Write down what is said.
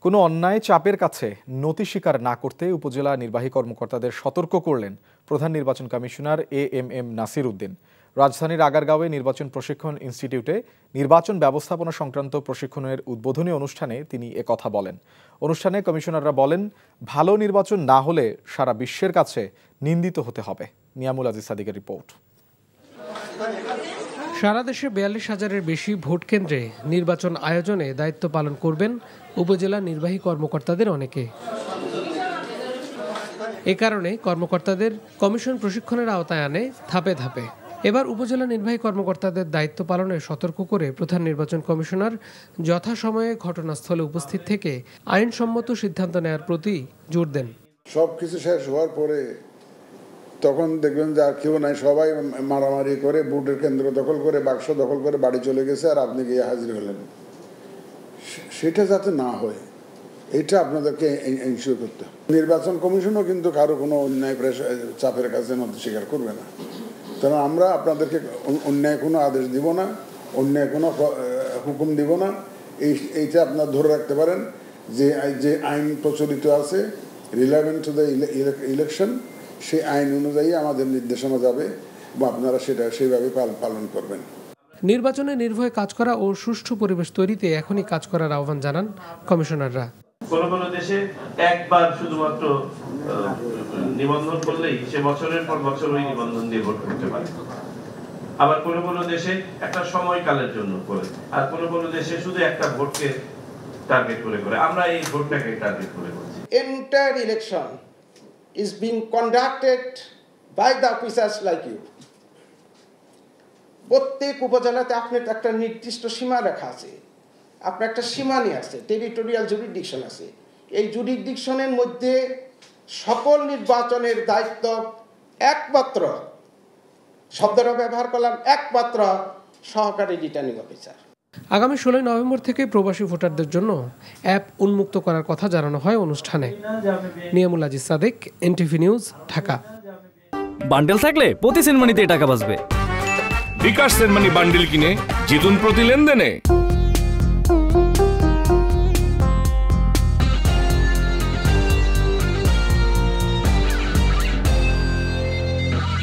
কোনো অন্যায় চাপের কাছে নতি স্বীকার না করতে উপজেলা নির্বাহী কর্মকর্তাদের সতর্ক করলেন প্রধান নির্বাচন কমিশনার এএমএম নাসির উদ্দিন। রাজধানীর আগারগাঁওয়ে নির্বাচন প্রশিক্ষণ ইনস্টিটিউটে নির্বাচন ব্যবস্থাপনা সংক্রান্ত প্রশিক্ষণের উদ্বোধনী অনুষ্ঠানে তিনি একথা বলেন। অনুষ্ঠানে কমিশনাররা বলেন, ভালো নির্বাচন না হলে সারা বিশ্বের কাছে নিন্দিত হতে হবে। নিয়ামুল আজিজ সাদিকের রিপোর্ট। সারা দেশে ৪২,০০০-এর বেশি ভোট কেন্দ্রে নির্বাচন আয়োজনে দায়িত্ব পালন করবেন উপজেলা নির্বাহী কর্মকর্তাদের অনেকে। এ কারণে কর্মকর্তাদের কমিশন প্রশিক্ষণের আওতায় আনে ধাপে ধাপে। এবার উপজেলা নির্বাহী কর্মকর্তাদের দায়িত্ব পালনে সতর্ক করে প্রধান নির্বাচন কমিশনার যথাসময়ে ঘটনাস্থলে উপস্থিত থেকে আইনসম্মত সিদ্ধান্ত নেওয়ার প্রতি জোর দেন। সবকিছু শেষ হওয়ার পরে তখন দেখবেন যে আর কেউ নাই, সবাই মারামারি করে ভোটের কেন্দ্র দখল করে, বাক্স দখল করে বাড়ি চলে গেছে, আর আপনি গিয়ে হাজির হলেন। সেটা যাতে না হয়, এটা আপনাদেরকে এনশিওর করতে হবে। নির্বাচন কমিশনও কিন্তু কারো কোনো অন্যায় চাপের কাছে নতি স্বীকার করবে না। কারণ আমরা আপনাদেরকে অন্যায় কোনো আদেশ দিব না, অন্যায় কোনো হুকুম দিব না। এইটা আপনারা ধরে রাখতে পারেন যে আইন প্রচলিত আছে রিলেভেন্ট টু দ্য ইলেকশন, সেই আইন অনুযায়ী আমাদের নির্দেশনা যাবে বা আপনারা সেটা সেইভাবে পালন করবেন। নির্বাচনে নির্ভয়ে কাজ করা ও সুষ্ঠু পরিবেশ তৈরিতে এখনই কাজ করার আহ্বান জানান কমিশনাররা। কোনো কোনো দেশে একবার শুধুমাত্র নিবন্ধন করলেই সে বছরের পর বছর ওই নিবন্ধন দিয়ে ভোট করতে পারে। আবার কোনো কোনো দেশে একটা সময়কালের জন্য করে, আর কোনো কোনো দেশে শুধু একটা ভোটকে টার্গেট করে। আমরা এই ভোটটাকে টার্গেট করে করছি। Entire election is being conducted by the officers like you. প্রত্যেক উপজেলাতে আপনার একটা নির্দিষ্ট সীমা রেখা আছে, আপনার একটা সীমানি আছে, টেরিটোরিয়াল জুরিডিকশন আছে। এই জুরিডিকশনের মধ্যে সকল নির্বাচনের দায়িত্ব একমাত্র, শব্দটা ব্যবহার করলাম, একমাত্র সহকারী রিটার্নিং অফিসার। আগামী 16 নভেম্বর থেকে প্রবাসী ভোটারদের জন্য অ্যাপ উন্মুক্ত করার কথা জানানো হয় অনুষ্ঠানে। Niamul Aziz Sadiq, NTV news, Dhaka. Bundle থাকলে প্রতি সেনমানিতে টাকা বাঁচবে। বিকাশ সেনমানি বান্ডেল কিনে জিতুন প্রতি লেনদেনে।